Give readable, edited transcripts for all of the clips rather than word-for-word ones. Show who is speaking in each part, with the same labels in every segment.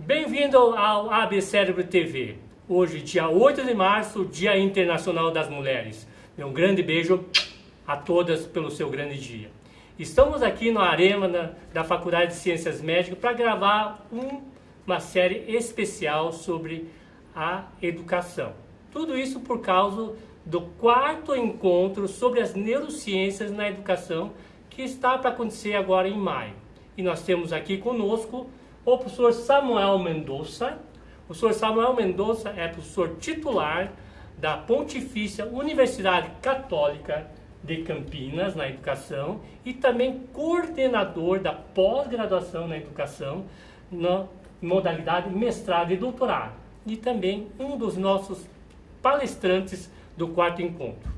Speaker 1: Bem-vindo ao AB Cérebro TV. Hoje, dia 8 de março, Dia Internacional das Mulheres. Um grande beijo a todas pelo seu grande dia. Estamos aqui na Arena da Faculdade de Ciências Médicas para gravar uma série especial sobre a educação. Tudo isso por causa do 4º encontro sobre as neurociências na educação que está para acontecer agora em maio. E nós temos aqui conosco o professor Samuel Mendonça. O professor Samuel Mendonça é professor titular da Pontifícia Universidade Católica de Campinas na educação e também coordenador da pós-graduação na educação na modalidade mestrado e doutorado. E também um dos nossos palestrantes do 4º encontro.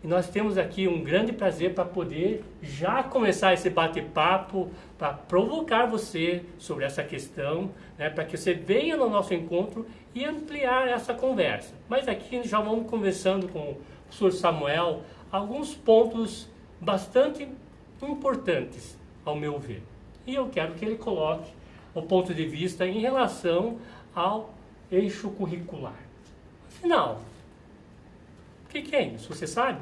Speaker 1: E nós temos aqui um grande prazer para poder já começar esse bate-papo, para provocar você sobre essa questão, né, para que você venha no nosso encontro e ampliar essa conversa. Mas aqui já vamos conversando com o professor Samuel alguns pontos bastante importantes, ao meu ver. E eu quero que ele coloque o ponto de vista em relação ao eixo curricular. Afinal, o que é isso? Você sabe?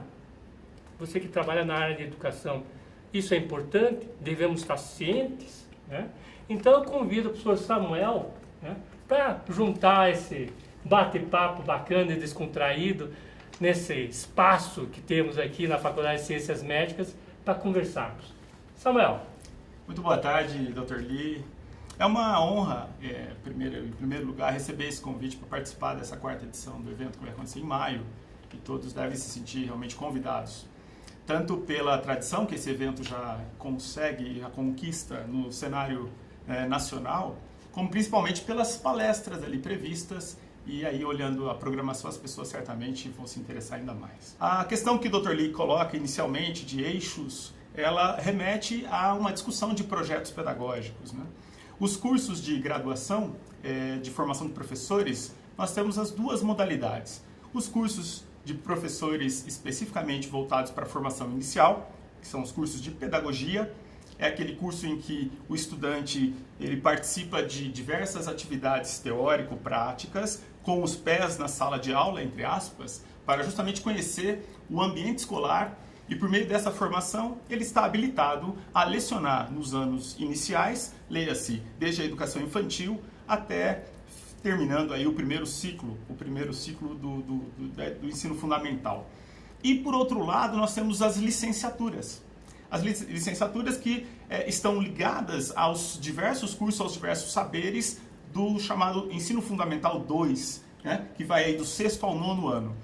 Speaker 1: Você que trabalha na área de educação, isso é importante? Devemos estar cientes, né? Então eu convido o professor Samuel, né, para juntar esse bate-papo bacana e descontraído nesse espaço que temos aqui na Faculdade de Ciências Médicas para conversarmos. Samuel.
Speaker 2: Muito boa tarde, Dr. Lee. É uma honra, em primeiro lugar, receber esse convite para participar dessa 4ª edição do evento que vai acontecer em maio, e todos devem se sentir realmente convidados. Tanto pela tradição que esse evento já consegue, já conquista no cenário nacional, como principalmente pelas palestras ali previstas, e aí olhando a programação as pessoas certamente vão se interessar ainda mais. A questão que o Dr. Lee coloca inicialmente de eixos, ela remete a uma discussão de projetos pedagógicos, né? Os cursos de graduação, de formação de professores, nós temos as duas modalidades. Os cursos de professores especificamente voltados para a formação inicial, que são os cursos de pedagogia, é aquele curso em que o estudante ele participa de diversas atividades teórico-práticas, com os pés na sala de aula, entre aspas, para justamente conhecer o ambiente escolar e por meio dessa formação ele está habilitado a lecionar nos anos iniciais, leia-se desde a educação infantil até terminando aí o primeiro ciclo do ensino fundamental. E por outro lado nós temos as licenciaturas. As licenciaturas que estão ligadas aos diversos cursos, aos diversos saberes do chamado Ensino Fundamental 2, né, que vai aí do 6º ao 9º ano.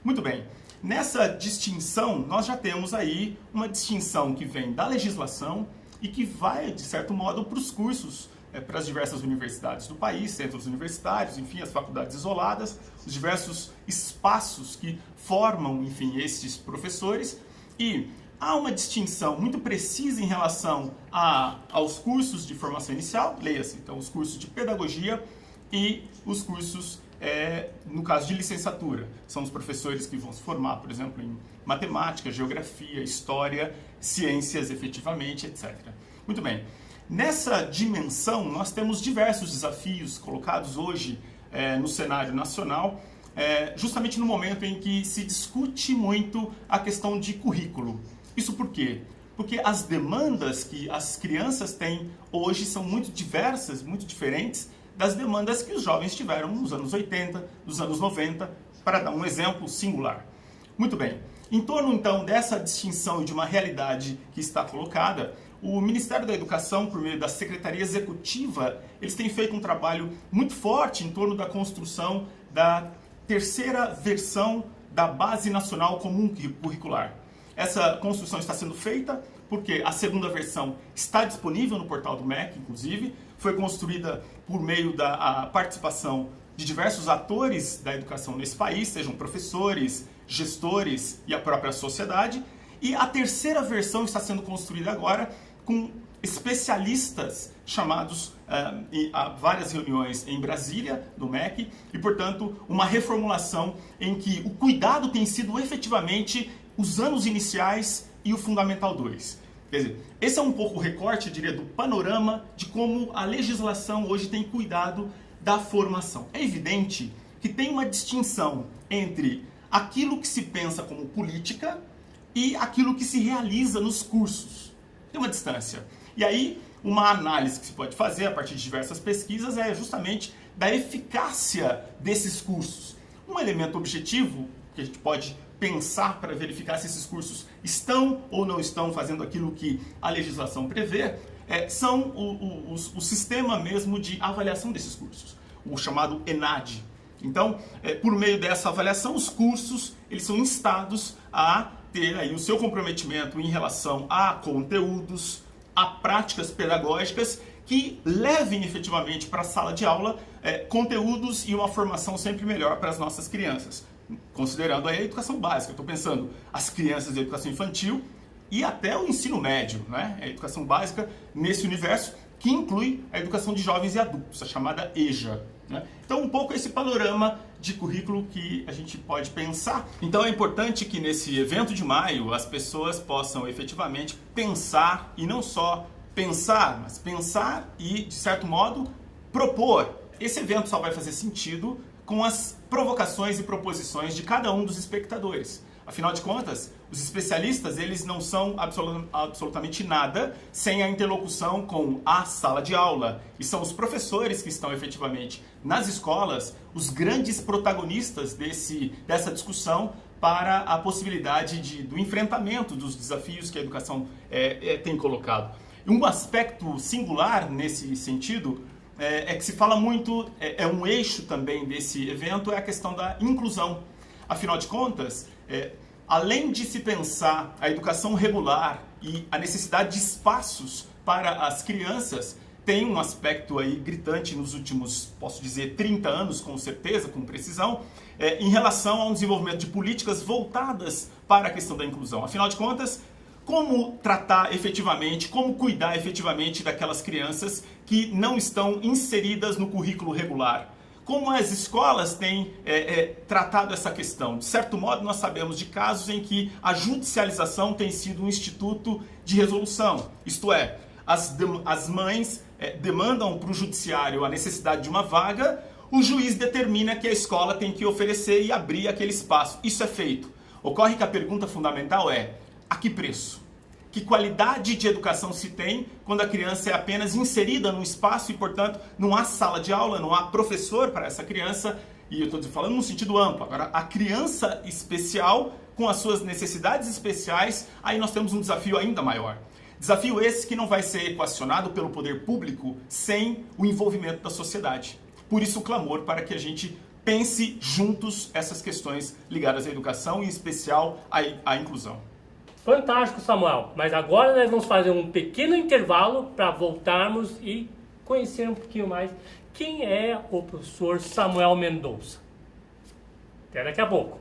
Speaker 2: Muito bem, nessa distinção nós já temos aí uma distinção que vem da legislação e que vai, de certo modo, para os cursos, para as diversas universidades do país, centros universitários, enfim, as faculdades isoladas, os diversos espaços que formam, enfim, esses professores. E há uma distinção muito precisa em relação aos cursos de formação inicial, leia-se, então, os cursos de pedagogia e os cursos, no caso de licenciatura. São os professores que vão se formar, por exemplo, em matemática, geografia, história, ciências, efetivamente, etc. Muito bem. Nessa dimensão, nós temos diversos desafios colocados hoje no cenário nacional, justamente no momento em que se discute muito a questão de currículo. Isso por quê? Porque as demandas que as crianças têm hoje são muito diversas, muito diferentes das demandas que os jovens tiveram nos anos 80, nos anos 90, para dar um exemplo singular. Muito bem. Em torno, então, dessa distinção e de uma realidade que está colocada, o Ministério da Educação, por meio da Secretaria Executiva, eles têm feito um trabalho muito forte em torno da construção da 3ª versão da Base Nacional Comum Curricular. Essa construção está sendo feita porque a 2ª versão está disponível no portal do MEC, inclusive, foi construída por meio da participação de diversos atores da educação nesse país, sejam professores, gestores e a própria sociedade, e a 3ª versão está sendo construída agora com especialistas chamados a várias reuniões em Brasília, no MEC, e, portanto, uma reformulação em que o cuidado tem sido efetivamente os anos iniciais e o Fundamental 2. Quer dizer, esse é um pouco o recorte, eu diria, do panorama de como a legislação hoje tem cuidado da formação. É evidente que tem uma distinção entre aquilo que se pensa como política e aquilo que se realiza nos cursos. Tem uma distância. E aí, uma análise que se pode fazer a partir de diversas pesquisas é justamente da eficácia desses cursos. Um elemento objetivo que a gente pode pensar para verificar se esses cursos estão ou não estão fazendo aquilo que a legislação prevê, são o sistema mesmo de avaliação desses cursos, o chamado ENAD. Então, por meio dessa avaliação, os cursos eles são instados a ter aí o seu comprometimento em relação a conteúdos, a práticas pedagógicas que levem efetivamente para a sala de aula conteúdos e uma formação sempre melhor para as nossas crianças. Considerando aí a educação básica, estou pensando as crianças da educação infantil e até o ensino médio, né? A educação básica nesse universo que inclui a educação de jovens e adultos, a chamada EJA. Né? Então, um pouco esse panorama de currículo que a gente pode pensar. Então, é importante que nesse evento de maio as pessoas possam efetivamente pensar, e não só pensar, mas pensar e, de certo modo, propor. Esse evento só vai fazer sentido com as provocações e proposições de cada um dos espectadores. Afinal de contas, os especialistas eles não são absolutamente nada sem a interlocução com a sala de aula. E são os professores que estão efetivamente nas escolas os grandes protagonistas dessa discussão para a possibilidade do enfrentamento dos desafios que a educação tem colocado. Um aspecto singular nesse sentido é que se fala muito, um eixo também desse evento, é a questão da inclusão. Afinal de contas, além de se pensar a educação regular e a necessidade de espaços para as crianças, tem um aspecto aí gritante nos últimos, posso dizer, 30 anos, com certeza, com precisão, em relação ao desenvolvimento de políticas voltadas para a questão da inclusão. Afinal de contas, como tratar efetivamente, como cuidar efetivamente daquelas crianças que não estão inseridas no currículo regular? Como as escolas têm tratado essa questão? De certo modo, nós sabemos de casos em que a judicialização tem sido um instituto de resolução. Isto é, as mães demandam para o judiciário a necessidade de uma vaga, o juiz determina que a escola tem que oferecer e abrir aquele espaço. Isso é feito. Ocorre que a pergunta fundamental é: a que preço? Que qualidade de educação se tem quando a criança é apenas inserida num espaço e, portanto, não há sala de aula, não há professor para essa criança, e eu estou falando num sentido amplo. Agora, a criança especial, com as suas necessidades especiais, aí nós temos um desafio ainda maior. Desafio esse que não vai ser equacionado pelo poder público sem o envolvimento da sociedade. Por isso o clamor para que a gente pense juntos essas questões ligadas à educação, em especial à inclusão.
Speaker 1: Fantástico, Samuel. Mas agora nós vamos fazer um pequeno intervalo para voltarmos e conhecer um pouquinho mais quem é o professor Samuel Mendonça. Até daqui a pouco.